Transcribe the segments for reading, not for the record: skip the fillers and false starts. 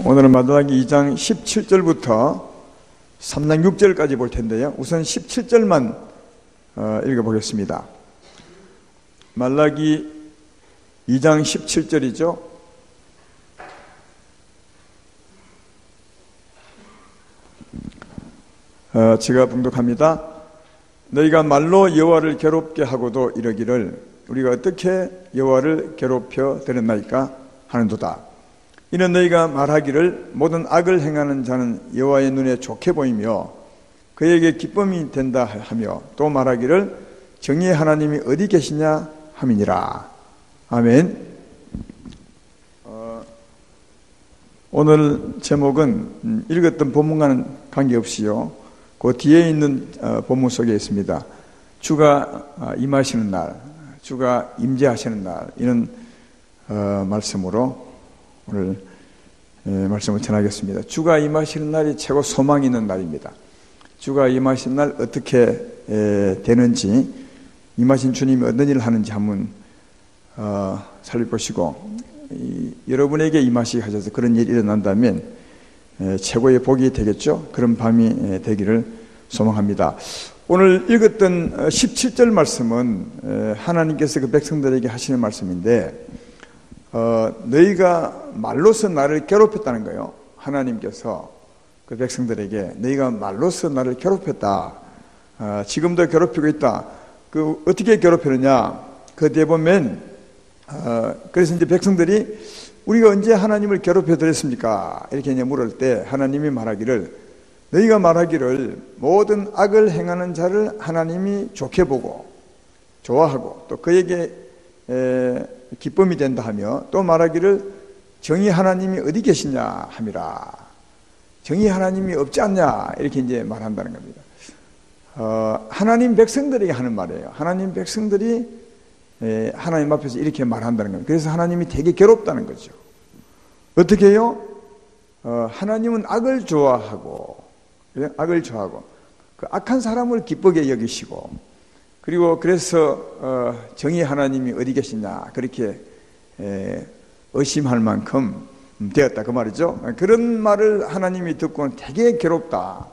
오늘은 마라기 2장 17절부터 3장 6절까지 볼 텐데요. 우선 17절만 읽어보겠습니다. 말라기 2장 17절이죠. 제가 봉독합니다. 너희가 말로 여호와를 괴롭게 하고도 이러기를 우리가 어떻게 여호와를 괴롭혀 드렸나이까 하는도다. 이는 너희가 말하기를 모든 악을 행하는 자는 여호와의 눈에 좋게 보이며 그에게 기쁨이 된다 하며 또 말하기를 정의의 하나님이 어디 계시냐 함이니라. 아멘. 오늘 제목은 읽었던 본문과는 관계없이요, 그 뒤에 있는 본문 속에 있습니다. 주가 임하시는 날, 주가 임재하시는 날, 이런 말씀으로 오늘 말씀을 전하겠습니다. 주가 임하시는 날이 최고 소망이 있는 날입니다. 주가 임하시는 날 어떻게 되는지, 임하신 주님이 어떤 일을 하는지 한번 살펴보시고, 여러분에게 임하시게 하셔서 그런 일이 일어난다면 최고의 복이 되겠죠. 그런 밤이 되기를 소망합니다. 오늘 읽었던 17절 말씀은 하나님께서 그 백성들에게 하시는 말씀인데, 너희가 말로서 나를 괴롭혔다는 거예요. 하나님께서 그 백성들에게 너희가 말로서 나를 괴롭혔다. 지금도 괴롭히고 있다. 그 어떻게 괴롭히느냐? 그 뒤에 보면 그래서 이제 백성들이 우리가 언제 하나님을 괴롭혀 드렸습니까? 이렇게 이제 물을 때 하나님이 말하기를 너희가 말하기를 모든 악을 행하는 자를 하나님이 좋게 보고 좋아하고 또 그에게 기쁨이 된다 하며 또 말하기를 정의 하나님이 어디 계시냐 함이라. 정의 하나님이 없지 않냐 이렇게 이제 말한다는 겁니다. 하나님 백성들에게 하는 말이에요. 하나님 백성들이 하나님 앞에서 이렇게 말한다는 겁니다. 그래서 하나님이 되게 괴롭다는 거죠. 어떻게 해요? 하나님은 악을 좋아하고 그 악한 사람을 기쁘게 여기시고, 그리고 그래서 정의 하나님이 어디 계시냐 그렇게 의심할 만큼 되었다 그 말이죠. 그런 말을 하나님이 듣고는 되게 괴롭다.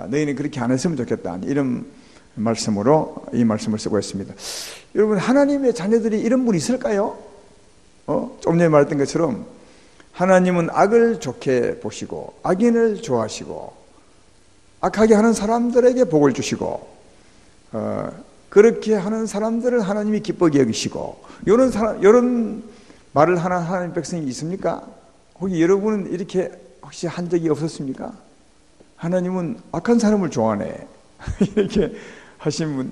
너희는 그렇게 안 했으면 좋겠다. 이런 말씀으로 이 말씀을 쓰고 있습니다. 여러분, 하나님의 자녀들이 이런 분이 있을까요? 좀 전에 말했던 것처럼 하나님은 악을 좋게 보시고 악인을 좋아하시고 악하게 하는 사람들에게 복을 주시고 그렇게 하는 사람들을 하나님이 기쁘게 여기시고, 이런 말을 하는 하나님 백성이 있습니까? 혹시 여러분은 이렇게 혹시 한 적이 없었습니까? 하나님은 악한 사람을 좋아하네 이렇게 하신 분,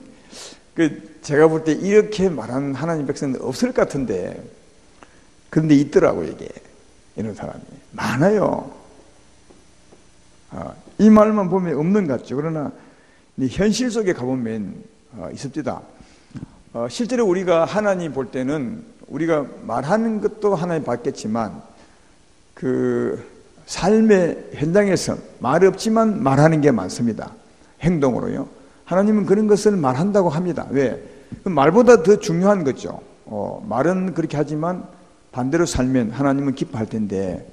제가 볼 때 이렇게 말하는 하나님 백성은 없을 것 같은데, 그런데 있더라고요. 이게 이런 사람이 많아요. 이 말만 보면 없는 것 같죠. 그러나 현실 속에 가보면 있습니다. 실제로 우리가 하나님 볼 때는 우리가 말하는 것도 하나님 봤겠지만 그 삶의 현장에서 말 없지만 말하는 게 많습니다. 행동으로요. 하나님은 그런 것을 말한다고 합니다. 왜? 말보다 더 중요한 거죠. 말은 그렇게 하지만 반대로 살면 하나님은 기뻐할 텐데,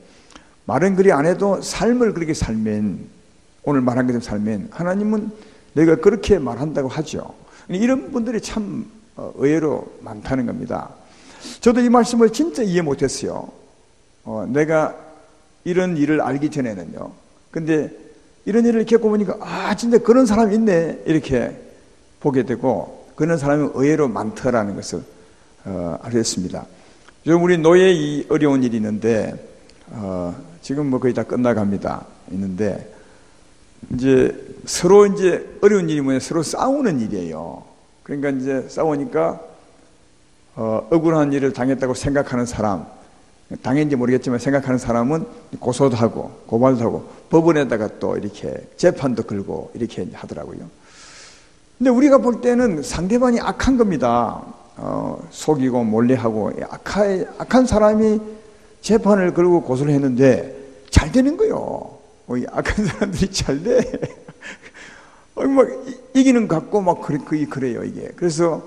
말은 그리 안 해도 삶을 그렇게 살면, 오늘 말한 것처럼 살면 하나님은 내가 그렇게 말한다고 하죠. 이런 분들이 참 의외로 많다는 겁니다. 저도 이 말씀을 진짜 이해 못했어요. 내가 이런 일을 알기 전에는요. 근데 이런 일을 겪어보니까 진짜 그런 사람이 있네 이렇게 보게 되고, 그런 사람이 의외로 많더라는 것을 알겠습니다. 요즘 우리 노예의 어려운 일이 있는데 지금 뭐 거의 다 끝나갑니다. 있는데 이제 서로 이제 어려운 일이 뭐냐, 서로 싸우는 일이에요. 그러니까 이제 싸우니까 억울한 일을 당했다고 생각하는 사람, 당했는지 모르겠지만 생각하는 사람은 고소도 하고 고발도 하고 법원에다가 또 이렇게 재판도 걸고 이렇게 하더라고요. 근데 우리가 볼 때는 상대방이 악한 겁니다. 속이고 몰래하고 악한 사람이 재판을 걸고 고소를 했는데 잘 되는 거예요. 악한 사람들이 잘 돼. 막 이기는 것 같고 막 그래요 이게. 그래서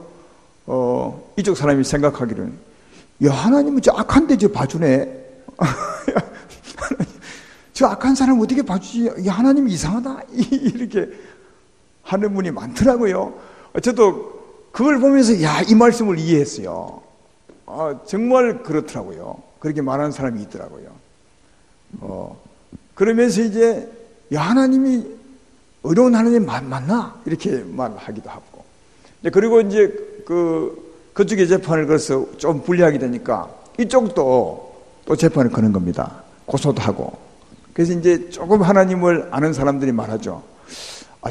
이쪽 사람이 생각하기로는 야, 하나님은 저 악한데 저 봐주네. 저 악한 사람 어떻게 봐주지? 야, 하나님 이상하다. 이렇게 하는 분이 많더라고요. 저도 그걸 보면서 야, 이 말씀을 이해했어요. 정말 그렇더라고요. 그렇게 말하는 사람이 있더라고요. 그러면서 이제 야, 하나님이 어려운 하나님 맞나? 이렇게 말하기도 하고. 그리고 이제 그쪽에 재판을 걸어서 좀 불리하게 되니까 이쪽도 또 재판을 거는 겁니다. 고소도 하고. 그래서 이제 조금 하나님을 아는 사람들이 말하죠.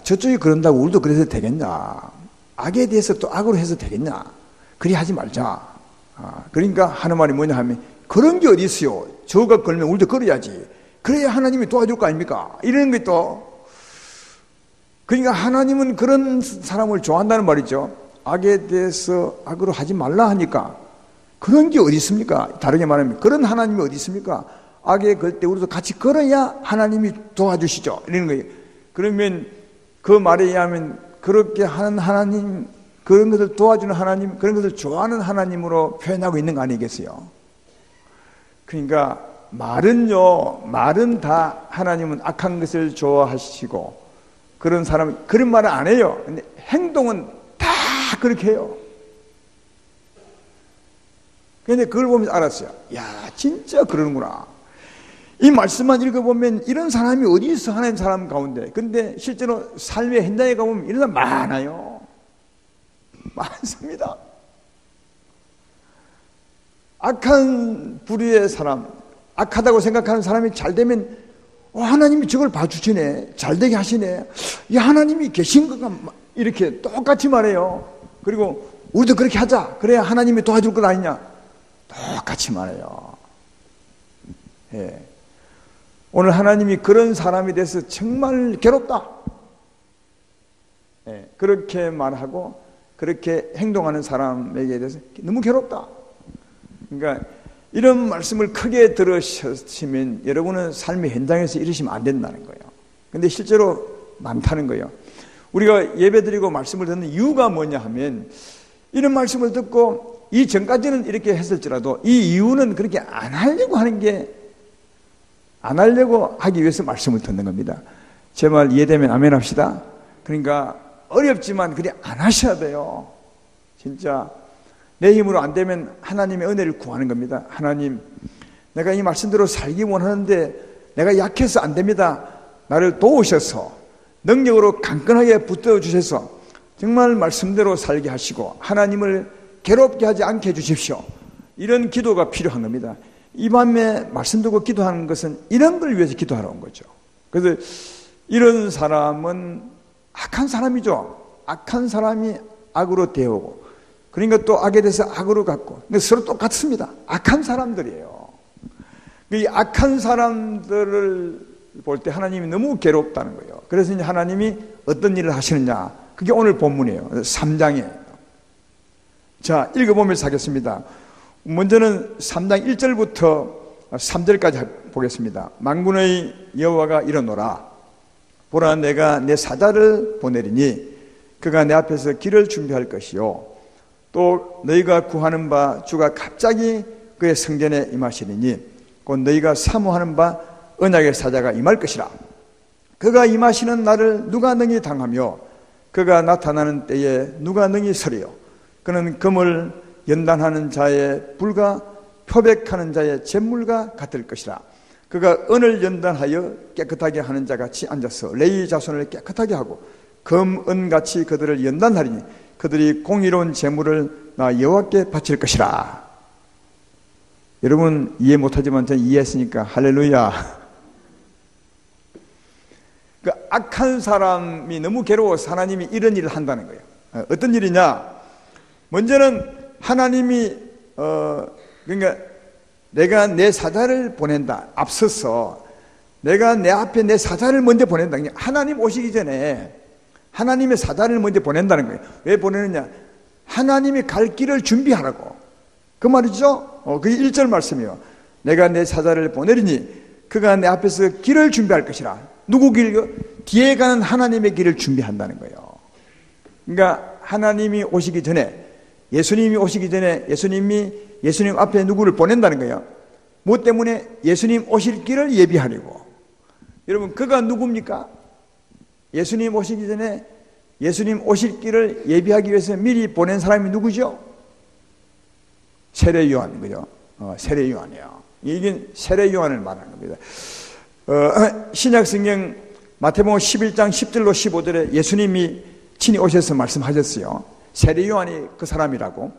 저쪽이 그런다고 우리도 그래서 되겠냐? 악에 대해서 또 악으로 해서 되겠냐? 그리 하지 말자. 그러니까 하는 말이 뭐냐 하면 그런 게 어디 있어요? 저가 걸면 우리도 걸어야지. 그래야 하나님이 도와줄 거 아닙니까? 이런 게 또. 그러니까 하나님은 그런 사람을 좋아한다는 말이죠. 악에 대해서 악으로 하지 말라 하니까 그런 게 어디 있습니까? 다르게 말하면 그런 하나님이 어디 있습니까? 악에 걸 때 우리도 같이 걸어야 하나님이 도와주시죠. 이러는 거예요. 그러면 그 말에 의하면 그렇게 하는 하나님, 그런 것을 도와주는 하나님, 그런 것을 좋아하는 하나님으로 표현하고 있는 거 아니겠어요? 그러니까 말은 다 하나님은 악한 것을 좋아하시고 그런 사람은 그런 말을 안 해요. 근데 행동은 다 그렇게 해요. 근데 그걸 보면서 알았어요. 야, 진짜 그러는구나. 이 말씀만 읽어보면 이런 사람이 어디 있어, 하나님 사람 가운데. 근데 실제로 삶의 현장에 가보면 이런 사람 많아요. 많습니다. 악한 부류의 사람, 악하다고 생각하는 사람이 잘 되면 하나님이 저걸 봐주시네, 잘 되게 하시네, 야, 하나님이 계신 건가, 이렇게 똑같이 말해요. 그리고 우리도 그렇게 하자, 그래야 하나님이 도와줄 것 아니냐, 똑같이 말해요. 예. 오늘 하나님이 그런 사람이 돼서 정말 괴롭다, 예. 그렇게 말하고 그렇게 행동하는 사람에게 대해서 너무 괴롭다. 그러니까 이런 말씀을 크게 들으셨으면 여러분은 삶의 현장에서 이러시면 안 된다는 거예요. 근데 실제로 많다는 거예요. 우리가 예배드리고 말씀을 듣는 이유가 뭐냐 하면 이런 말씀을 듣고 이 전까지는 이렇게 했을지라도 이 이유는 그렇게 안 하려고 하는 게, 안 하려고 하기 위해서 말씀을 듣는 겁니다. 제 말 이해되면 아멘 합시다. 그러니까 어렵지만 그래 안 하셔야 돼요. 진짜 내 힘으로 안 되면 하나님의 은혜를 구하는 겁니다. 하나님, 내가 이 말씀대로 살기 원하는데 내가 약해서 안 됩니다. 나를 도우셔서 능력으로 강건하게 붙들어 주셔서 정말 말씀대로 살게 하시고 하나님을 괴롭게 하지 않게 해주십시오. 이런 기도가 필요한 겁니다. 이 밤에 말씀 듣고 기도하는 것은 이런 걸 위해서 기도하러 온 거죠. 그래서 이런 사람은 악한 사람이죠. 악한 사람이 악으로 대오고, 그러니까 또 악에 대해서 악으로 갖고, 근데 서로 똑같습니다. 악한 사람들이에요. 이 악한 사람들을 볼 때 하나님이 너무 괴롭다는 거예요. 그래서 이제 하나님이 어떤 일을 하시느냐, 그게 오늘 본문이에요. 3장에. 자, 읽어보면서 하겠습니다. 먼저는 3장 1절부터 3절까지 보겠습니다. 만군의 여호와가 이르노라. 보라, 내가 내 사자를 보내리니 그가 내 앞에서 길을 준비할 것이요, 또 너희가 구하는 바 주가 갑자기 그의 성전에 임하시리니 곧 너희가 사모하는 바 언약의 사자가 임할 것이라. 그가 임하시는 날을 누가 능히 당하며 그가 나타나는 때에 누가 능히 서리요. 그는 금을 연단하는 자의 불과 표백하는 자의 잿물과 같을 것이라. 그가 은을 연단하여 깨끗하게 하는 자같이 앉아서 레위 자손을 깨끗하게 하고 금, 은같이 그들을 연단하리니 그들이 공의로운 재물을 나 여호와께 바칠 것이라. 여러분 이해 못하지만 저는 이해했으니까 할렐루야. 그 악한 사람이 너무 괴로워서 하나님이 이런 일을 한다는 거예요. 어떤 일이냐? 먼저는 하나님이 그러니까 내가 내 사자를 보낸다. 앞서서 내가 내 앞에 내 사자를 먼저 보낸다. 하나님 오시기 전에 하나님의 사자를 먼저 보낸다는 거예요. 왜 보내느냐? 하나님이 갈 길을 준비하라고. 그 말이죠. 그게 1절 말씀이에요. 내가 내 사자를 보내리니 그가 내 앞에서 길을 준비할 것이라. 누구 길? 뒤에 가는 하나님의 길을 준비한다는 거예요. 그러니까 하나님이 오시기 전에, 예수님이 오시기 전에 예수님 앞에 누구를 보낸다는 거예요. 뭐 때문에? 예수님 오실 길을 예비하려고. 여러분, 그가 누굽니까? 예수님 오시기 전에 예수님 오실 길을 예비하기 위해서 미리 보낸 사람이 누구죠? 세례 요한, 그죠? 세례 요한이에요. 이게 세례 요한을 말하는 겁니다. 신약 성경 마태복음 11장 10절로 15절에 예수님이 친히 오셔서 말씀하셨어요. 세례 요한이 그 사람이라고.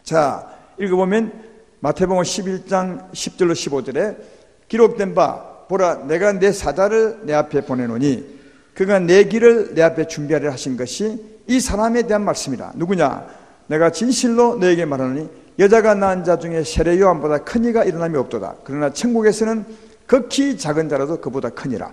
자, 읽어보면 마태복음 11장 10절로 15절에 기록된 바 보라 내가 내 사자를 내 앞에 보내노니 그가 내 길을 내 앞에 준비하려 하신 것이 이 사람에 대한 말씀이라. 누구냐? 내가 진실로 너에게 말하노니 여자가 낳은 자 중에 세례 요한보다 큰 이가 일어남이 없도다. 그러나 천국에서는 극히 작은 자라도 그보다 크니라.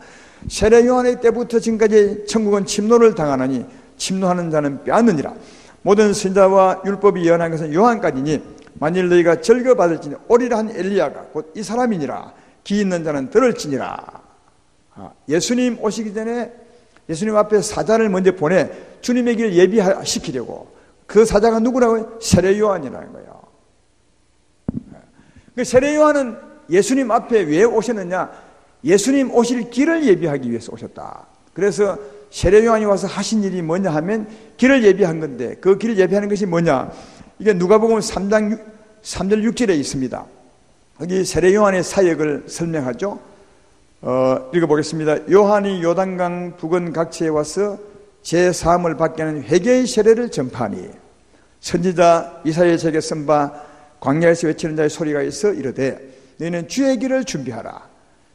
세례 요한의 때부터 지금까지 천국은 침노를 당하나니 침노하는 자는 빼앗느니라. 모든 선지자와 율법이 예언한 것은 요한까지니 만일 너희가 절거받을지니 오리라 한 엘리야가 곧 이 사람이니라. 귀 있는 자는 들을지니라. 예수님 오시기 전에 예수님 앞에 사자를 먼저 보내 주님의 길 예비시키려고. 그 사자가 누구라고요? 세례 요한이라는 거예요. 그 세례 요한은 예수님 앞에 왜 오셨느냐? 예수님 오실 길을 예비하기 위해서 오셨다. 그래서 세례 요한이 와서 하신 일이 뭐냐 하면 길을 예비한 건데, 그 길을 예비하는 것이 뭐냐? 이게 누가복음 3장 3절 6절에 있습니다. 여기 세례 요한의 사역을 설명하죠. 읽어보겠습니다. 요한이 요단강 부근 각지에 와서 제 사함을 받게 하는 회개의 세례를 전파하니 선지자 이사야에게 쓴 바 광야에서 외치는 자의 소리가 있어 이르되 너희는 주의 길을 준비하라.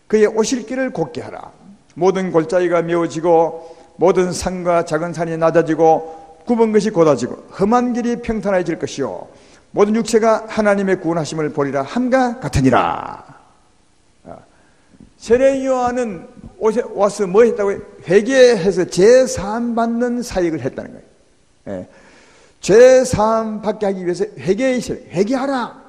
그의 오실 길을 곧게 하라. 모든 골짜기가 메워지고 모든 산과 작은 산이 낮아지고 굽은 것이 곧아지고 험한 길이 평탄해질 것이요 모든 육체가 하나님의 구원하심을 보리라 함과 같으니라. 세례 요한은 와서 뭐 했다고요? 회개해서 제사함 받는 사역을 했다는 거예요. 제사함 받게 하기 위해서 회개하라.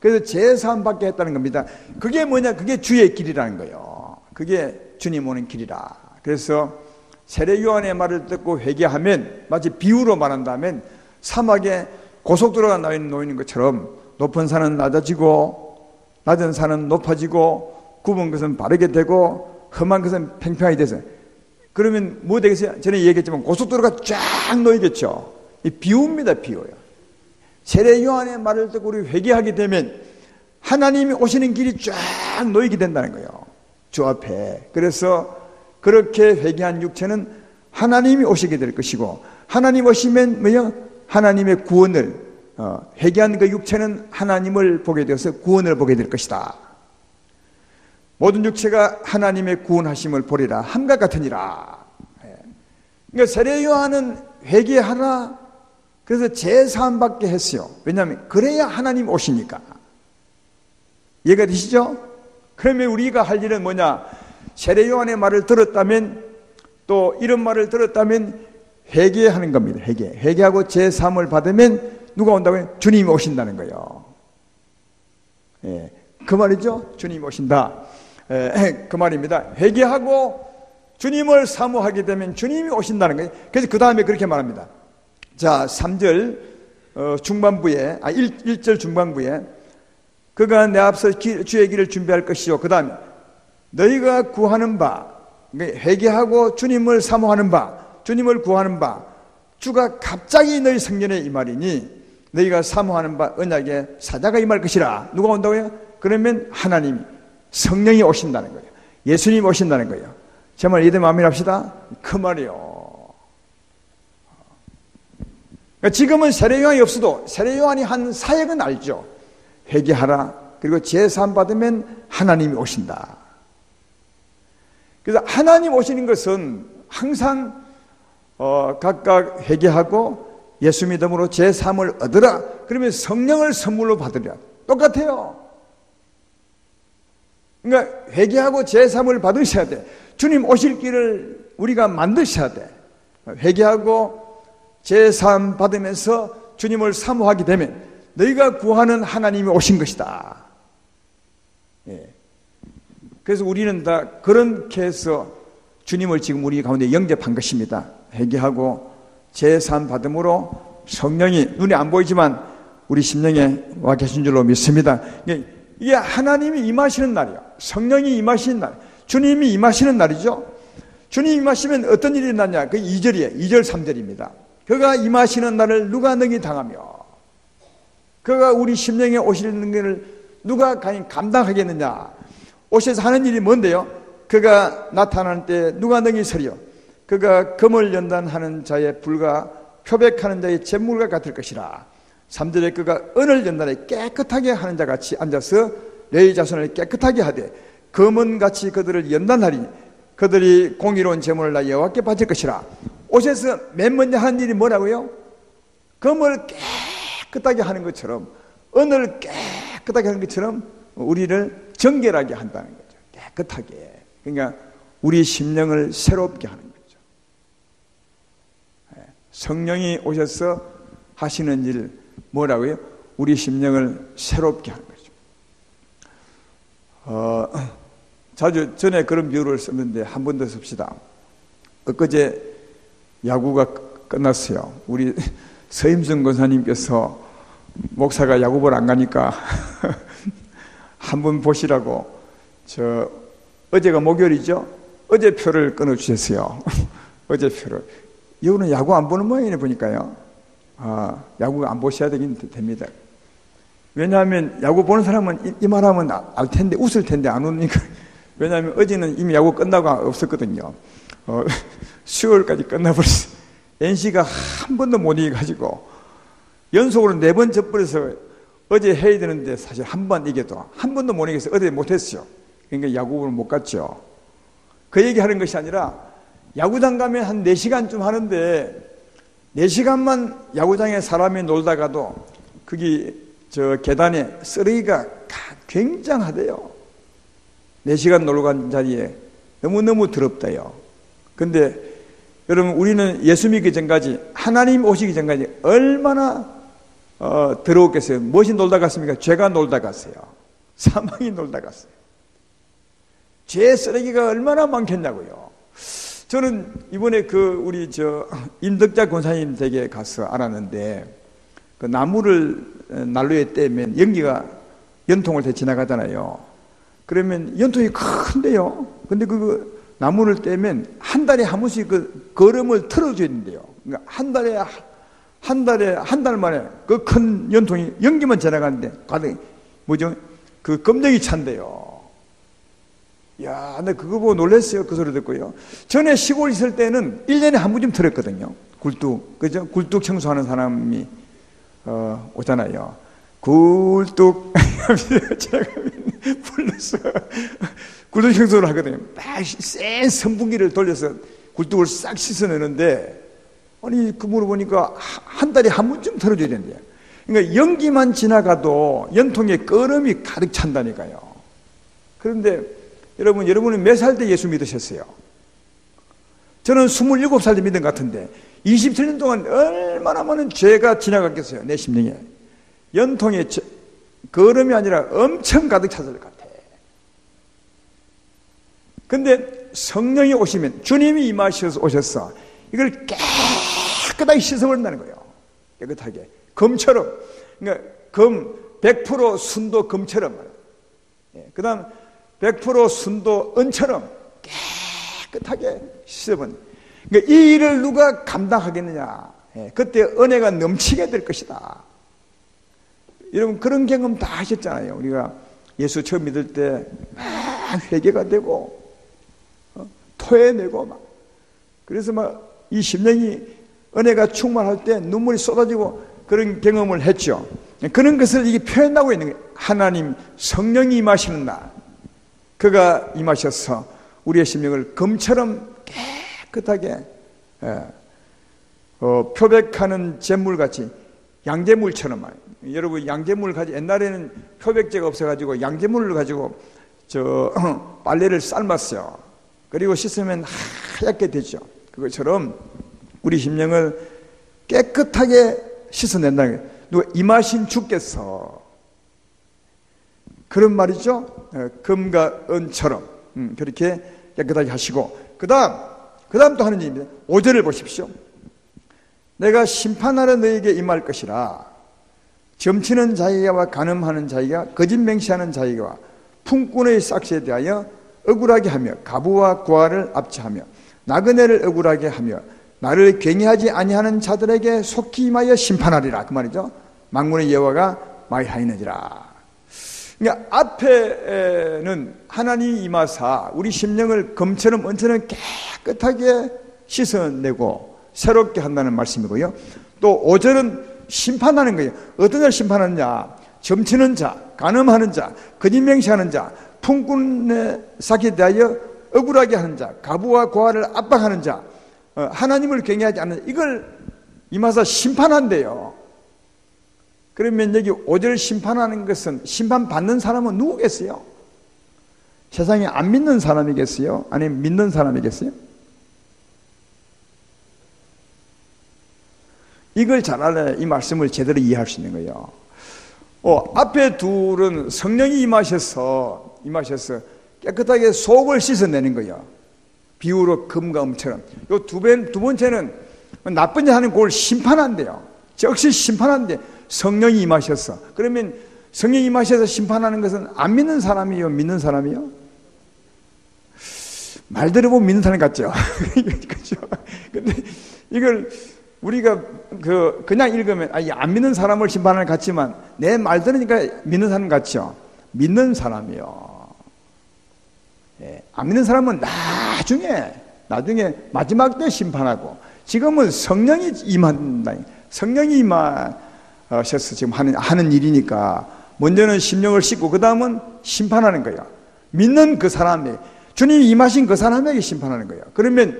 그래서 제사함 받게 했다는 겁니다. 그게 뭐냐? 그게 주의 길이라는 거예요. 그게 주님 오는 길이라. 그래서 세례 요한의 말을 듣고 회개하면, 마치 비유로 말한다면 사막에 고속도로가 놓이는 것처럼 높은 산은 낮아지고 낮은 산은 높아지고 굽은 것은 바르게 되고 험한 것은 평평하게 돼서, 그러면 뭐 되겠어요? 전에 얘기했지만 고속도로가 쫙 놓이겠죠. 이 비유입니다. 비유예요. 세례 요한의 말을 듣고 우리 회개하게 되면 하나님이 오시는 길이 쫙 놓이게 된다는 거예요. 주 앞에. 그래서 그렇게 회개한 육체는 하나님이 오시게 될 것이고, 하나님 오시면 뭐요? 하나님의 구원을, 회개한 그 육체는 하나님을 보게 되어서 구원을 보게 될 것이다. 모든 육체가 하나님의 구원하심을 보리라 함과 같으니라. 그러니까 세례 요한은 회개하라. 그래서 제사함 받게 했어요. 왜냐하면 그래야 하나님 오시니까. 이해가 되시죠? 그러면 우리가 할 일은 뭐냐? 세례 요한의 말을 들었다면, 또 이런 말을 들었다면 회개하는 겁니다. 회개하고 제사함을 받으면 누가 온다고요? 주님이 오신다는 거예요. 그 말이죠. 주님이 오신다. 그 말입니다. 회개하고 주님을 사모하게 되면 주님이 오신다는 거예요. 그래서 그 다음에 그렇게 말합니다. 자, 3절 중반부에, 1절 중반부에 그가 내 앞서 주의 길을 준비할 것이요. 그 다음에 너희가 구하는 바, 회개하고 주님을 사모하는 바, 주님을 구하는 바, 주가 갑자기 너희 성전에 임하리니 너희가 사모하는 바 언약의 사자가 임할 것이라. 누가 온다고요? 그러면 하나님이, 성령이 오신다는 거예요. 예수님이 오신다는 거예요. 제 말 이해되면 아멘 합시다. 그 말이요. 그러니까 지금은 세례 요한이 없어도 세례 요한이 한 사역은 알죠. 회개하라. 그리고 제사함 받으면 하나님이 오신다. 그래서 하나님 오시는 것은 항상 각각 회개하고 예수 믿음으로 제사함을 얻으라. 그러면 성령을 선물로 받으라. 똑같아요. 그러니까 회개하고 제사함을 받으셔야 돼. 주님 오실 길을 우리가 만드셔야 돼. 회개하고 제사함 받으면서 주님을 사모하게 되면 너희가 구하는 하나님이 오신 것이다. 그래서 우리는 다 그렇게 해서 주님을 지금 우리 가운데 영접한 것입니다. 회개하고 제사함 받음으로 성령이 눈에 안 보이지만 우리 심령에 와 계신 줄로 믿습니다. 이게 하나님이 임하시는 날이에요. 성령이 임하시는 날. 주님이 임하시는 날이죠. 주님이 임하시면 어떤 일이 일어나냐? 그 2절이에요. 2절 3절입니다. 그가 임하시는 날을 누가 능히 당하며 그가 우리 심령에 오시는 것을 누가 감당하겠느냐? 오셔서 하는 일이 뭔데요? 그가 나타날 때 누가 능히 서리요? 그가 금을 연단하는 자의 불과 표백하는 자의 잿물과 같을 것이라. 3절에 그가 은을 연단해 깨끗하게 하는 자 같이 앉아서 레위 자손을 깨끗하게 하되 금은같이 그들을 연단하리. 그들이 공의로운 제물을 나 여호와께 바칠 것이라. 오셔서 맨 먼저 하는 일이 뭐라고요? 금을 깨끗하게 하는 것처럼, 은을 깨끗하게 하는 것처럼 우리를 정결하게 한다는 거죠. 깨끗하게. 그러니까 우리 심령을 새롭게 하는 거죠. 성령이 오셔서 하시는 일 뭐라고요? 우리 심령을 새롭게 하는 거죠. 자주 전에 그런 비유를 썼는데 한 번 더 씁시다. 엊그제 야구가 끝났어요. 우리 서임순 권사님께서 목사가 야구 보러 안 가니까 한번 보시라고 어제가 목요일이죠. 어제 표를 끊어주셨어요. 어제 표를. 이거는 야구 안 보는 모양이네 보니까요. 야구 안 보셔야 되긴 됩니다. 왜냐하면 야구 보는 사람은 이 말하면 알 텐데, 웃을 텐데 안 웃으니까. 왜냐하면 어제는 이미 야구 끝나고 없었거든요. 10월까지 끝나버렸어요. NC가 한 번도 못 이겨가지고 연속으로 4번 져버려서 어제 해야 되는데 사실 한 번 이겨도 한 번도 못 이겨서 어제 못했어요. 그러니까 야구를 못 갔죠. 그 얘기하는 것이 아니라 야구장 가면 한 4시간쯤 하는데 4시간만 야구장에 사람이 놀다가도 거기 계단에 쓰레기가 굉장하대요. 4시간 놀러 간 자리에 너무너무 더럽대요. 근데 여러분, 우리는 예수 믿기 전까지, 하나님 오시기 전까지 얼마나 더러웠겠어요. 무엇이 놀다 갔습니까? 죄가 놀다 갔어요. 사망이 놀다 갔어요. 죄 쓰레기가 얼마나 많겠냐고요. 저는 이번에 우리 임덕자 권사님 댁에 가서 알았는데, 그 나무를 난로에 떼면 연기가 연통을 대 지나가잖아요. 그러면 연통이 큰데요. 근데 그 나무를 떼면 한 달에 한 번씩 그 거름을 틀어줘야 된대요. 그러니까 한 달 만에 그 큰 연통이 연기만 지나가는데 가득 그 검정이 찬대요. 야, 나 그거 보고 놀랐어요. 그 소리 듣고요. 전에 시골 있을 때는 1년에 한 번쯤 틀었거든요. 굴뚝, 그죠? 굴뚝 청소하는 사람이 오잖아요. 굴뚝 불러서 굴뚝 청소를 하거든요. 막 센 선풍기를 돌려서 굴뚝을 싹 씻어내는데, 아니 그물을 보니까 한 달에 한 번쯤 털어줘야 된대요. 그러니까 연기만 지나가도 연통에 끓음이 가득 찬다니까요. 그런데 여러분은 몇 살 때 예수 믿으셨어요? 저는 27살 때 믿은 것 같은데 27년 동안 얼마나 많은 죄가 지나갔겠어요. 내 심령에 연통에 거름이 아니라 엄청 가득 찼을 것 같아. 근데 성령이 오시면, 주님이 임하셔서 오셨어, 이걸 깨끗하게 씻어버린다는 거예요. 깨끗하게 금처럼. 그러니까 100% 순도 금처럼, 그 다음 100% 순도 은처럼 깨끗하게 씻어버린. 그러니까 이 일을 누가 감당하겠느냐? 그때 은혜가 넘치게 될 것이다. 여러분, 그런 경험 다 하셨잖아요. 우리가 예수 처음 믿을 때 막 회개가 되고 토해내고 막, 그래서 막 이 심령이 은혜가 충만할 때 눈물이 쏟아지고 그런 경험을 했죠. 그런 것을 이게 표현하고 있는 거예요. 하나님 성령이 임하시는 날, 그가 임하셔서 우리의 심령을 금처럼 깨끗하게 표백하는 잿물같이, 양잿물처럼 말이에요. 여러분, 양잿물 가지고, 옛날에는 표백제가 없어가지고 양잿물을 가지고 빨래를 삶았어요. 그리고 씻으면 하얗게 되죠. 그것처럼 우리 심령을 깨끗하게 씻어낸다는 거예요. 누가 임하신 주께서, 그런 말이죠. 금과 은처럼 그렇게 깨끗하게 하시고, 그 다음 또 하는 얘기입니다. 5절을 보십시오. 내가 심판하러 너에게 임할 것이라. 점치는 자에게와 간음하는 자에게와 거짓 맹세하는 자에게와 품꾼의 싹시에 대하여 억울하게 하며 가부와 고아를 압제하며 나그네를 억울하게 하며 나를 경외하지 아니하는 자들에게 속히 임하여 심판하리라. 그 말이죠. 만군의 여호와가 말하였느니라. 그러니까 앞에는 하나님이 임하사 우리 심령을 검처럼 은처럼 깨끗하게 씻어내고 새롭게 한다는 말씀이고요. 또 5절은 심판하는 거예요. 어떤 자를 심판하느냐? 점치는 자, 간음하는 자, 거짓 맹세하는 자, 품꾼의 사기에 대하여 억울하게 하는 자, 가부와 고아를 압박하는 자, 하나님을 경외하지 않는 이걸 임하사 심판한대요. 그러면 여기 5절 심판하는 것은 심판받는 사람은 누구겠어요? 세상에 안 믿는 사람이겠어요? 아니면 믿는 사람이겠어요? 이걸 잘 알아야 이 말씀을 제대로 이해할 수 있는 거예요. 앞에 둘은 성령이 임하셔서 깨끗하게 속을 씻어내는 거예요. 비유로 금과 음처럼. 두 번째는 나쁜 일 하는 그걸 심판한대요. 즉시 심판한대. 성령이 임하셔서. 그러면 성령이 임하셔서 심판하는 것은 안 믿는 사람이요, 믿는 사람이요? 말 들어보면 믿는 사람 같죠? 그렇죠? 근데 이걸 우리가 그냥 읽으면 안 믿는 사람을 심판하는 것 같지만 내 말 들으니까 믿는 사람 같죠? 믿는 사람이요. 예, 안 믿는 사람은 나중에 마지막 때 심판하고 지금은 성령이 임한다. 성령이 임하셔서 지금 하는 일이니까 먼저는 심령을 씻고 그 다음은 심판하는 거예요. 믿는 그 사람이 주님이 임하신 그 사람에게 심판하는 거예요. 그러면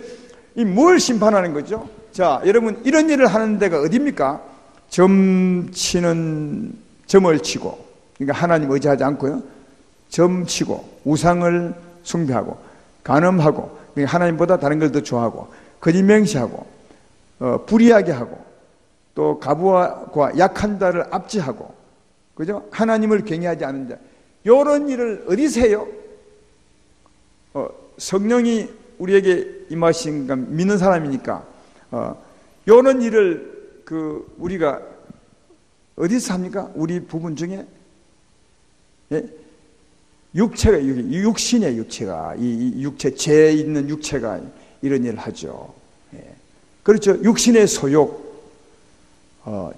뭘 심판하는 거죠? 자, 여러분 이런 일을 하는 데가 어디입니까? 점을 치고, 그러니까 하나님 의지하지 않고요. 점 치고 우상을 숭배하고 간음하고, 그러니까 하나님보다 다른 걸 더 좋아하고 거짓 맹세하고 불의하게 하고 또 가부와 약한 자를 압제하고, 그죠? 하나님을 경외하지 않는 자, 이런 일을 어디서 해요? 성령이 우리에게 임하신 건 믿는 사람이니까 이런 일을 우리가 어디서 합니까? 우리 부분 중에 육체가 육신의 육체가 이 육체 죄 있는 육체가 이런 일을 하죠. 그렇죠. 육신의 소욕,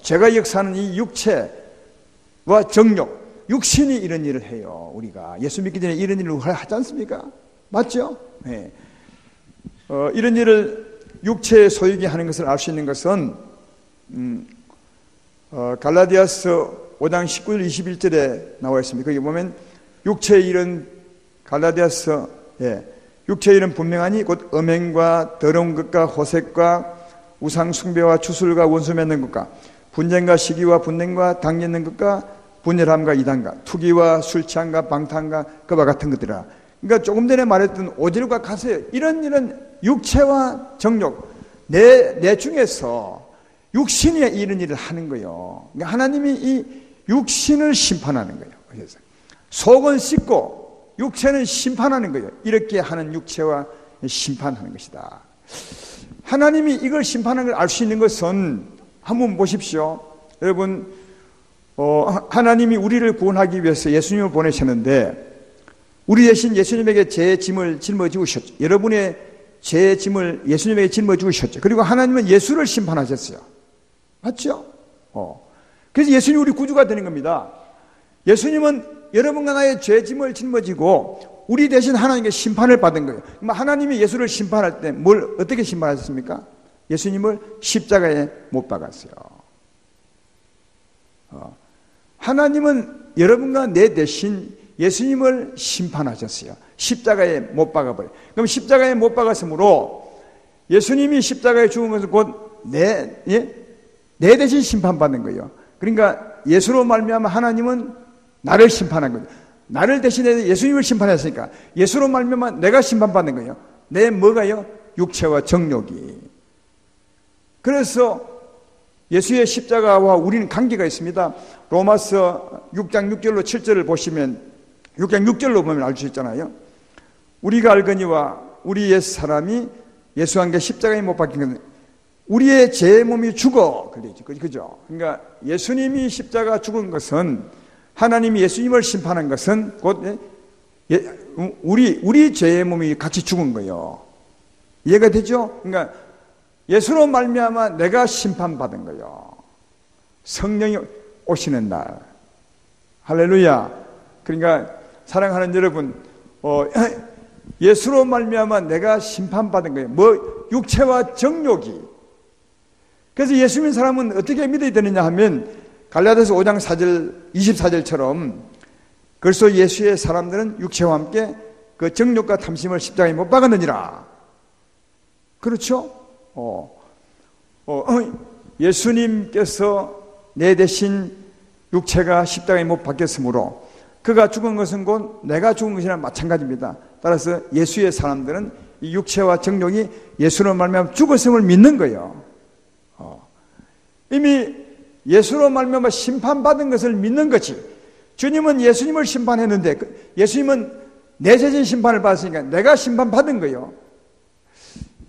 죄가 역사하는 이 육체와 정욕, 육신이 이런 일을 해요. 우리가 예수 믿기 전에 이런 일을 하지 않습니까? 맞죠? 네. 이런 일을 육체의 소욕이 하는 것을 알 수 있는 것은 갈라디아서 5장 19절 21절에 나와 있습니다. 거기 보면 육체의 일은 갈라디아서 육체의 일은 분명하니 곧 음행과 더러운 것과 호색과 우상 숭배와 추술과 원수 맺는 것과 분쟁과 시기와 분냉과 당 있는 것과 분열함과 이단과 투기와 술 취함과 방탕과 그와 같은 것들이라. 그러니까 조금 전에 말했던 5절과 가세요. 이런 일은 육체와 정욕, 내 중에서 육신이 이런 일을 하는 거예요. 그러니까 하나님이 이 육신을 심판하는 거예요. 그래서 속은 씻고 육체는 심판하는 거예요. 이렇게 하는 육체와 심판하는 것이다. 하나님이 이걸 심판하는 걸 알 수 있는 것은 한번 보십시오. 여러분, 하나님이 우리를 구원하기 위해서 예수님을 보내셨는데 우리 대신 예수님에게 죄의 짐을 짊어지우셨죠. 여러분의 죄의 짐을 예수님에게 짊어지우셨죠. 그리고 하나님은 예수를 심판하셨어요. 맞죠? 그래서 예수님이 우리 구주가 되는 겁니다. 예수님은 여러분과 나의 죄 짐을 짊어지고 우리 대신 하나님께 심판을 받은 거예요. 그럼 하나님이 예수를 심판할 때 어떻게 심판하셨습니까? 예수님을 십자가에 못 박았어요. 하나님은 여러분과 내 대신 예수님을 심판하셨어요. 십자가에 못 박아버려요. 그럼 십자가에 못 박았으므로 예수님이 십자가에 죽은 것은 곧 내 대신 심판받는 거예요. 그러니까 예수로 말미암아 하나님은 나를 심판한 거예요. 나를 대신해 예수님을 심판했으니까 예수로 말미암아 내가 심판받는 거예요. 내 뭐가요? 육체와 정욕이. 그래서 예수의 십자가와 우리는 관계가 있습니다. 로마서 6장 6절로 7절을 보시면 6장 6절로 보면 알 수 있잖아요. 우리가 알거니와 우리 옛 사람이 예수와 함께 십자가에 못 박힌 것은 우리의 제 몸이 죽어. 그죠? 그러니까 예수님이 십자가 죽은 것은 하나님이 예수님을 심판한 것은 곧 우리 죄의 몸이 같이 죽은 거예요. 이해가 되죠? 그러니까 예수로 말미암아 내가 심판받은 거예요. 성령이 오시는 날. 할렐루야. 그러니까 사랑하는 여러분, 예수로 말미암아 내가 심판받은 거예요. 육체와 정욕이. 그래서 예수 믿는 사람은 어떻게 믿어야 되느냐 하면 갈라디아서 5장 4절 24절처럼 그래서 예수의 사람들은 육체와 함께 그 정욕과 탐심을 십자가에 못 박았느니라. 그렇죠? 예수님께서 내 대신 육체가 십자가에 못 박혔으므로 그가 죽은 것은 곧 내가 죽은 것이나 마찬가지입니다. 따라서 예수의 사람들은 이 육체와 정욕이 예수로 말미암아 죽었음을 믿는 거예요. 이미 예수로 말미암아 심판받은 것을 믿는 거지. 주님은 예수님을 심판했는데 예수님은 내 자신 심판을 받았으니까 내가 심판받은 거예요.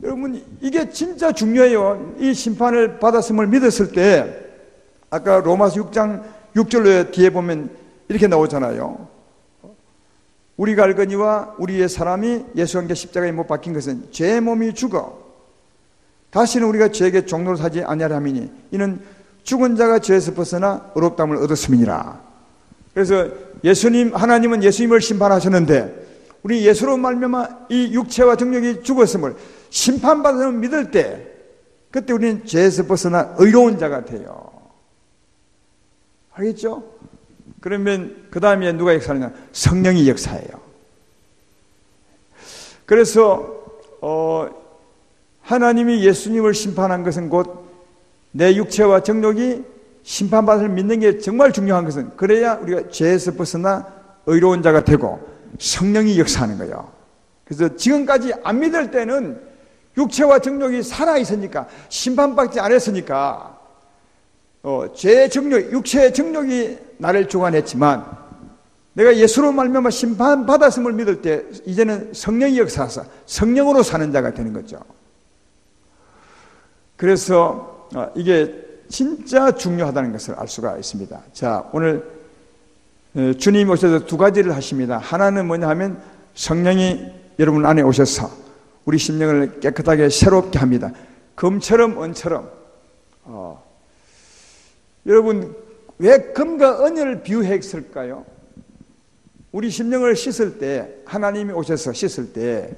여러분 이게 진짜 중요해요. 이 심판을 받았음을 믿었을 때 아까 로마서 6장 6절 뒤에 보면 이렇게 나오잖아요. 우리가 알거니와 우리의 사람이 예수와 함께 십자가에 못 박힌 것은 죄의 몸이 죽어 다시는 우리가 죄에게 종노릇 하지 아니하려 함이니 이는 죽은 자가 죄에서 벗어나 의롭다함을 얻었음이니라. 그래서 하나님은 예수님을 심판하셨는데 우리 예수로 말미암아 이 육체와 정욕이 죽었음을 심판받음을 믿을 때 그때 우리는 죄에서 벗어나 의로운 자가 돼요. 알겠죠? 그러면 그 다음에 누가 역사하느냐? 성령이 역사해요. 그래서 하나님이 예수님을 심판한 것은 곧 내 육체와 정욕이 심판받을 믿는 게 정말 중요한 것은 그래야 우리가 죄에서 벗어나 의로운 자가 되고 성령이 역사하는 거예요. 그래서 지금까지 안 믿을 때는 육체와 정욕이 살아있으니까 심판받지 않았으니까 죄의 정욕, 육체의 정욕이 나를 주관했지만 내가 예수로 말미암아 심판받았음을 믿을 때 이제는 성령이 역사하사 성령으로 사는 자가 되는 거죠. 그래서 이게 진짜 중요하다는 것을 알 수가 있습니다. 자, 오늘 주님이 오셔서 두 가지를 하십니다. 하나는 뭐냐 하면 성령이 여러분 안에 오셔서 우리 심령을 깨끗하게 새롭게 합니다. 금처럼 은처럼. 여러분 왜 금과 은을 비유했을까요? 우리 심령을 씻을 때 하나님이 오셔서 씻을 때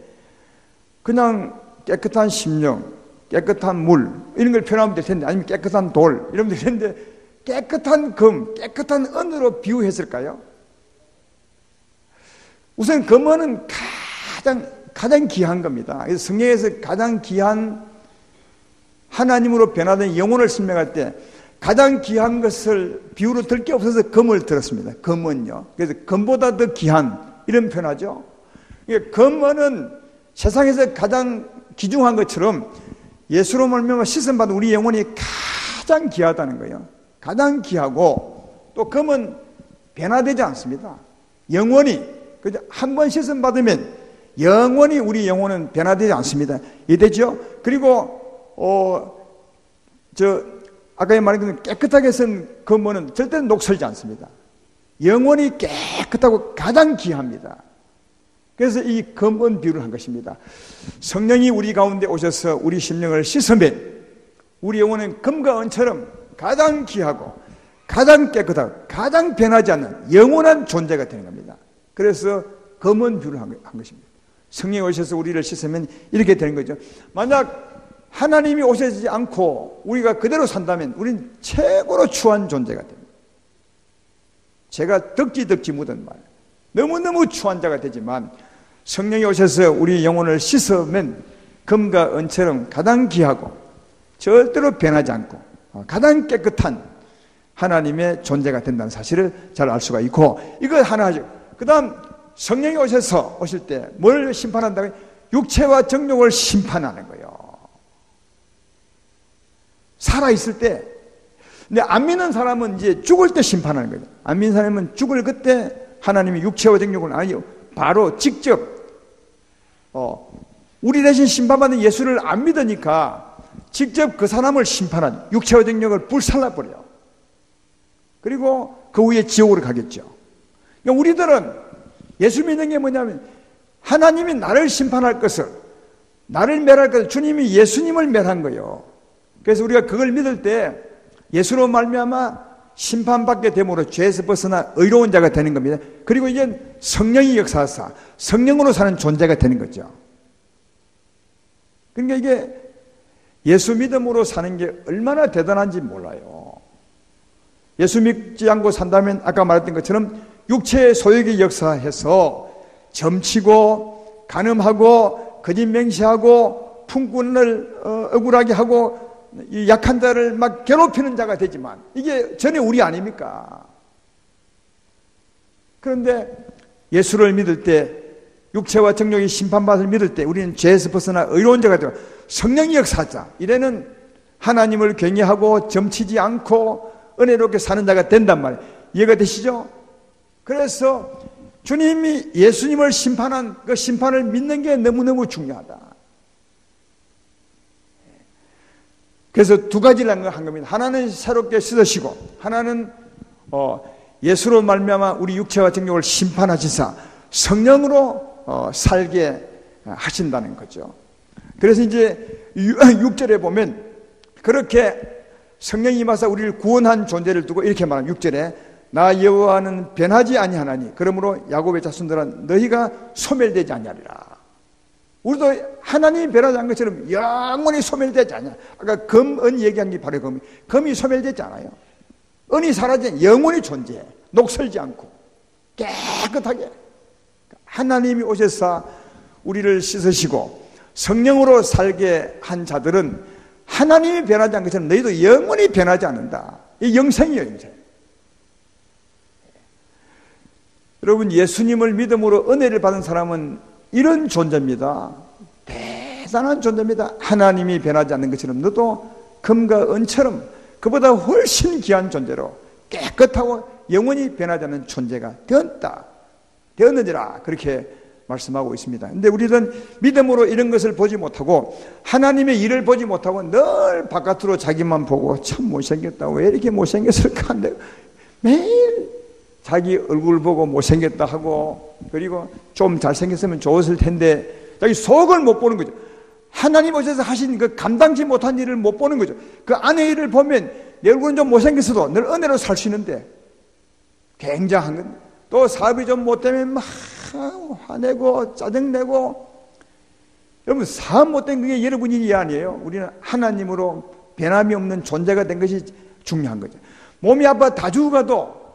그냥 깨끗한 심령, 깨끗한 물 이런 걸 표현하면 될 텐데 아니면 깨끗한 돌 이러면 될 텐데 깨끗한 금, 깨끗한 은으로 비유했을까요? 우선 금은 가장 귀한 겁니다. 그래서 성경에서 가장 귀한 하나님으로 변화된 영혼을 설명할 때 가장 귀한 것을 비유로 들 게 없어서 금을 들었습니다. 금은요. 그래서 금보다 더 귀한 이런 표현하죠. 금은 세상에서 가장 귀중한 것처럼 예수로 말미암아 씻음 받은 우리 영혼이 가장 귀하다는 거예요. 가장 귀하고 또 금은 변화되지 않습니다. 영원히 한 번 씻음 받으면 영원히 우리 영혼은 변화되지 않습니다. 이해되죠? 그리고 아까 말했던 깨끗하게 쓴 금은 절대 녹슬지 않습니다. 영원히 깨끗하고 가장 귀합니다. 그래서 이 금은 비유를 한 것입니다. 성령이 우리 가운데 오셔서 우리 심령을 씻으면 우리 영혼은 금과 은처럼 가장 귀하고 가장 깨끗하고 가장 변하지 않는 영원한 존재가 되는 겁니다. 그래서 금은 비유를 한 것입니다. 성령이 오셔서 우리를 씻으면 이렇게 되는 거죠. 만약 하나님이 오시지 않고 우리가 그대로 산다면 우리는 최고로 추한 존재가 됩니다. 제가 덕지 묻은 말 너무너무 추한 자가 되지만 성령이 오셔서 우리 영혼을 씻으면 금과 은처럼 가장 귀하고 절대로 변하지 않고 가장 깨끗한 하나님의 존재가 된다는 사실을 잘 알 수가 있고 이거 하나 하죠. 그 다음 성령이 오실 때 뭘 심판한다고요? 육체와 정욕을 심판하는 거예요. 살아있을 때. 근데 안 믿는 사람은 이제 죽을 때 심판하는 거예요. 안 믿는 사람은 죽을 그때 하나님이 육체와 정욕을 아니요. 바로 직접 우리 대신 심판받는 예수를 안 믿으니까 직접 그 사람을 심판한 육체와 정욕을 불살라버려요. 그리고 그 후에 지옥으로 가겠죠. 그러니까 우리들은 예수 믿는 게 뭐냐면 하나님이 나를 심판할 것을, 나를 멸할 것을 주님이 예수님을 멸한 거예요. 그래서 우리가 그걸 믿을 때 예수로 말미암아 심판받게 됨으로 죄에서 벗어나 의로운 자가 되는 겁니다. 그리고 이제 성령이 역사하사 성령으로 사는 존재가 되는 거죠. 그러니까 이게 예수 믿음으로 사는 게 얼마나 대단한지 몰라요. 예수 믿지 않고 산다면 아까 말했던 것처럼 육체의 소욕이 역사해서 점치고 간음하고 거짓 맹세하고 품꾼을 억울하게 하고 이 약한 자를 막 괴롭히는 자가 되지만 이게 전에 우리 아닙니까? 그런데 예수를 믿을 때 육체와 정욕이 심판받을 믿을 때 우리는 죄에서 벗어나 의로운 자가 되고 성령이 역사하자. 이래는 하나님을 경외하고 점치지 않고 은혜롭게 사는 자가 된단 말이에요. 이해가 되시죠? 그래서 주님이 예수님을 심판한 그 심판을 믿는 게 너무너무 중요하다. 그래서 두 가지를 한 겁니다. 하나는 새롭게 씻으시고 하나는 예수로 말미암아 우리 육체와 정욕을 심판하시사 성령으로 살게 하신다는 거죠. 그래서 이제 6절에 보면 그렇게 성령이 임하사 우리를 구원한 존재를 두고 이렇게 말합니다. 6절에 나 여호와는 변하지 아니하나니 그러므로 야곱의 자손들아 너희가 소멸되지 아니하리라. 우리도 하나님이 변하지 않은 것처럼 영원히 소멸되지 않냐. 아까 금, 은 얘기한 게 바로 금이. 금이 소멸되지 않아요. 은이 사라지지 영원히 존재해. 녹슬지 않고 깨끗하게. 하나님이 오셔서 우리를 씻으시고 성령으로 살게 한 자들은 하나님이 변하지 않은 것처럼 너희도 영원히 변하지 않는다. 이 영생이에요, 영생. 여러분, 예수님을 믿음으로 은혜를 받은 사람은 이런 존재입니다. 대단한 존재입니다. 하나님이 변하지 않는 것처럼 너도 금과 은처럼 그보다 훨씬 귀한 존재로 깨끗하고 영원히 변하지 않는 존재가 되었느니라. 그렇게 말씀하고 있습니다. 근데 우리는 믿음으로 이런 것을 보지 못하고 하나님의 일을 보지 못하고 늘 바깥으로 자기만 보고 참 못생겼다. 왜 이렇게 못생겼을까? 매일 자기 얼굴 보고 못생겼다 하고 그리고 좀 잘생겼으면 좋았을 텐데 자기 속을 못 보는 거죠. 하나님 오셔서 하신 그 감당치 못한 일을 못 보는 거죠. 그 안의 일을 보면 내 얼굴은 좀 못생겼어도 늘 은혜로 살 수 있는데 굉장한 건 또 사업이 좀 못되면 막 화내고 짜증내고. 여러분, 사업 못된 그게 여러분 일이 아니에요. 우리는 하나님으로 변함이 없는 존재가 된 것이 중요한 거죠. 몸이 아파 다 죽어가도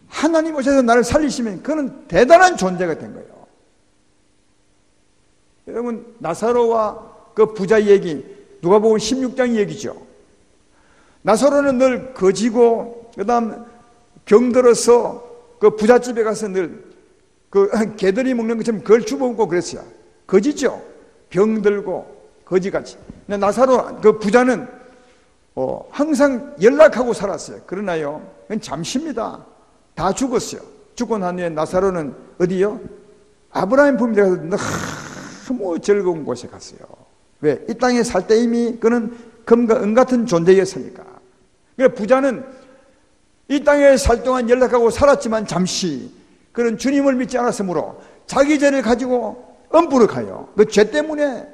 하나님 오셔서 나를 살리시면 그는 대단한 존재가 된 거예요. 여러분, 나사로와 그 부자 얘기 누가복음 16장 얘기죠. 나사로는 늘 거지고 그 다음 병들어서 그 부잣집에 가서 늘 그 개들이 먹는 것처럼 그걸 주워먹고 그랬어요. 거지죠. 병들고 거지같이. 근데 나사로 그 부자는 항상 연락하고 살았어요. 그러나요, 그건 잠시입니다. 다 죽었어요. 죽고 난 후에 나사로는 어디요? 아브라함 품에 가서 너무 즐거운 곳에 갔어요. 왜? 이 땅에 살 때 이미 그는 금과 은 같은 존재였으니까. 그러니까 부자는 이 땅에 살 동안 연락하고 살았지만 잠시 그는 주님을 믿지 않았으므로 자기 죄를 가지고 엄부를 가요. 그 죄 때문에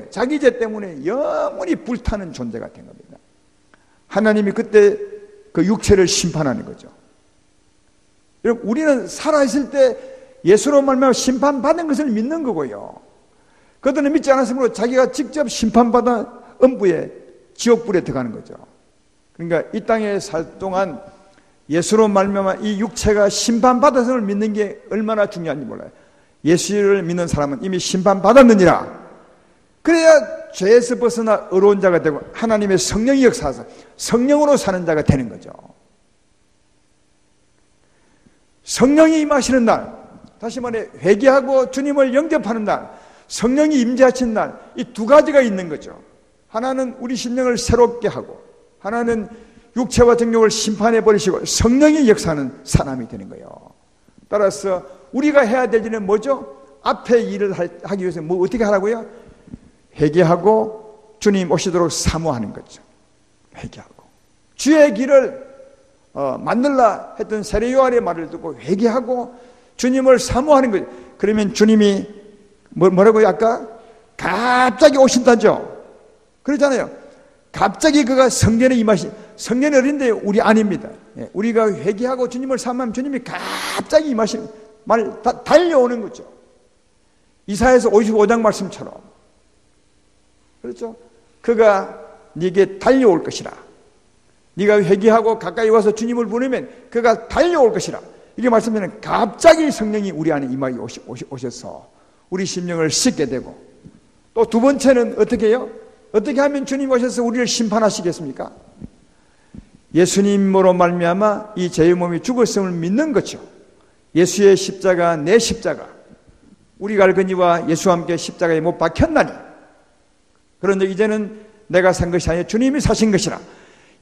자기 죄 때문에 영원히 불타는 존재가 된 겁니다. 하나님이 그때 그 육체를 심판하는 거죠. 여러분, 우리는 살아있을 때 예수로 말미암아 심판받은 것을 믿는 거고요. 그들은 믿지 않았으므로 자기가 직접 심판받아 엄부에 지옥불에 들어가는 거죠. 그러니까 이 땅에 살 동안 예수로 말미암아 이 육체가 심판받았음을 믿는 게 얼마나 중요한지 몰라요. 예수를 믿는 사람은 이미 심판받았느니라. 그래야 죄에서 벗어나 의로운 자가 되고 하나님의 성령이 역사하서 성령으로 사는 자가 되는 거죠. 성령이 임하시는 날, 다시 말해 회개하고 주님을 영접하는 날, 성령이 임재하시는 날, 이 두 가지가 있는 거죠. 하나는 우리 심령을 새롭게 하고 하나는 육체와 정욕을 심판해 버리시고 성령이 역사하는 사람이 되는 거예요. 따라서 우리가 해야 될 일은 뭐죠? 앞에 일을 하기 위해서 뭐 어떻게 하라고요? 회개하고 주님 오시도록 사모하는 거죠. 회개하고 주의 길을 만들라 했던 세례 요한의 말을 듣고 회개하고 주님을 사모하는 거예요. 그러면 주님이 뭐라고요? 아까 갑자기 오신다죠. 그렇잖아요. 갑자기 그가 성전에 임하신, 성전이 어린데 우리 아닙니다. 우리가 회개하고 주님을 사모하면 주님이 갑자기 임하신, 달려오는 거죠. 이사야서 55장 말씀처럼. 그렇죠? 그가 네게 달려올 것이라. 네가 회개하고 가까이 와서 주님을 부르면 그가 달려올 것이라. 이게 말씀하면 갑자기 성령이 우리 안에 임하게 오셔서 우리 심령을 씻게 되고, 또 두 번째는 어떻게 해요? 어떻게 하면 주님 오셔서 우리를 심판하시겠습니까? 예수님으로 말미암아 이 죄의 몸이 죽었음을 믿는 거죠. 예수의 십자가, 내 십자가, 우리가 알거니와 예수와 함께 십자가에 못 박혔나니, 그런데 이제는 내가 산 것이 아니라 주님이 사신 것이라.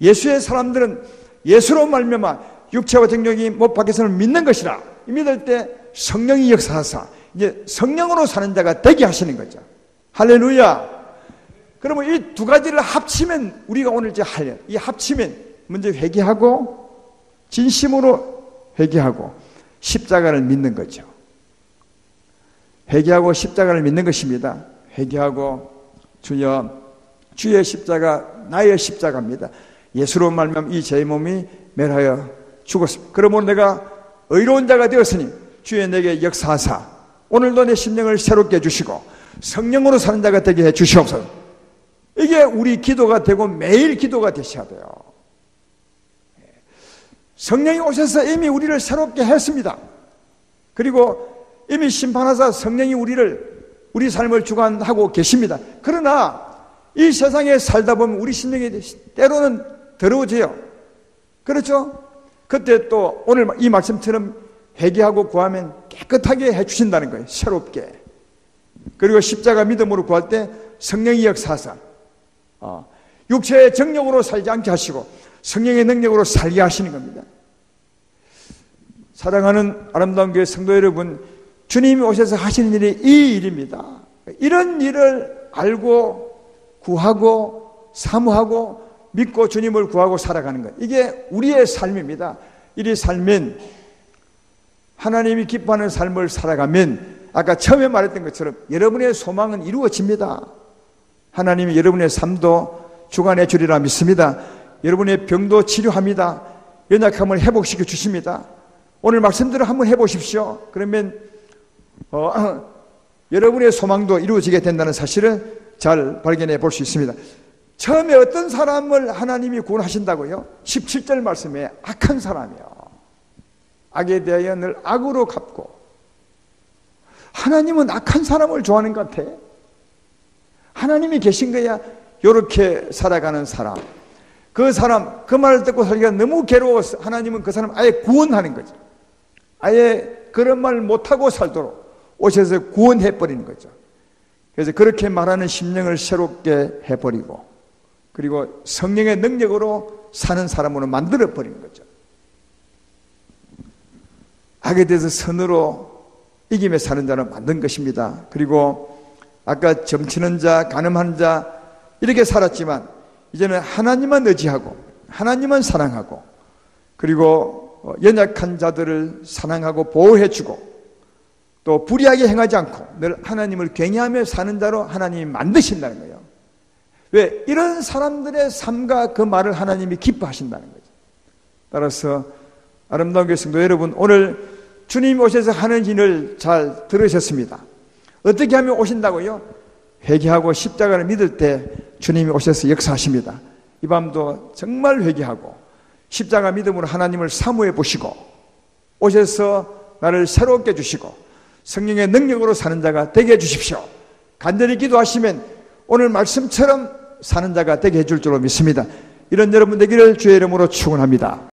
예수의 사람들은 예수로 말미암아 육체와 정욕이 못 박혔음을 믿는 것이라. 믿을 때 성령이 역사하사 이제 성령으로 사는 자가 되게 하시는 거죠. 할렐루야. 그러면 이 두 가지를 합치면, 우리가 오늘 이제 이 합치면 먼저 회개하고, 진심으로 회개하고 십자가를 믿는 거죠. 회개하고 십자가를 믿는 것입니다. 회개하고, 주여, 주의 십자가 나의 십자가입니다. 예수로 말미암아 이 제 몸이 멸하여 죽었습니다. 그러므로 내가 의로운 자가 되었으니 주의 내게 역사하사 오늘도 내 심령을 새롭게 해주시고 성령으로 사는 자가 되게 해 주시옵소서. 이게 우리 기도가 되고 매일 기도가 되셔야 돼요. 성령이 오셔서 이미 우리를 새롭게 했습니다. 그리고 이미 심판하사 성령이 우리 삶을 주관하고 계십니다. 그러나 이 세상에 살다 보면 우리 심령이 때로는 더러워져요. 그렇죠? 그때 또 오늘 이 말씀처럼 회개하고 구하면 깨끗하게 해주신다는 거예요. 새롭게. 그리고 십자가 믿음으로 구할 때 성령이 역사하사 육체의 정욕으로 살지 않게 하시고 성령의 능력으로 살게 하시는 겁니다. 사랑하는 아름다운 교회 성도 여러분, 주님이 오셔서 하시는 일이 이 일입니다. 이런 일을 알고 구하고 사모하고 믿고 주님을 구하고 살아가는 것, 이게 우리의 삶입니다. 이 삶은 하나님이 기뻐하는 삶을 살아가면 아까 처음에 말했던 것처럼 여러분의 소망은 이루어집니다. 하나님이 여러분의 삶도 주관해 주리라 믿습니다. 여러분의 병도 치료합니다. 연약함을 회복시켜 주십니다. 오늘 말씀대로 한번 해보십시오. 그러면 여러분의 소망도 이루어지게 된다는 사실을 잘 발견해 볼 수 있습니다. 처음에 어떤 사람을 하나님이 구원하신다고요? 17절 말씀에 악한 사람이요, 악에 대하여 늘 악으로 갚고. 하나님은 악한 사람을 좋아하는 것 같아. 하나님이 계신 거야. 이렇게 살아가는 사람, 그 사람, 그 말을 듣고 살기가 너무 괴로워서 하나님은 그 사람 아예 구원하는 거죠. 아예 그런 말 못하고 살도록 오셔서 구원해버리는 거죠. 그래서 그렇게 말하는 심령을 새롭게 해버리고, 그리고 성령의 능력으로 사는 사람으로 만들어버리는 거죠. 악에 대해서 선으로 이기며 사는 자로 만든 것입니다. 그리고 아까 점치는 자, 간음하는 자 이렇게 살았지만 이제는 하나님만 의지하고 하나님만 사랑하고, 그리고 연약한 자들을 사랑하고 보호해주고, 또 불의하게 행하지 않고 늘 하나님을 경외하며 사는 자로 하나님이 만드신다는 거예요. 왜? 이런 사람들의 삶과 그 말을 하나님이 기뻐하신다는 거죠. 따라서 아름다운 교회 성도 여러분, 오늘 주님이 오셔서 하는 일을 잘 들으셨습니다. 어떻게 하면 오신다고요? 회개하고 십자가를 믿을 때 주님이 오셔서 역사하십니다. 이 밤도 정말 회개하고 십자가 믿음으로 하나님을 사모해 보시고 오셔서 나를 새롭게 해주시고 성령의 능력으로 사는 자가 되게 해주십시오. 간절히 기도하시면 오늘 말씀처럼 사는 자가 되게 해줄 줄로 믿습니다. 이런 여러분 되기를 주의 이름으로 축원합니다.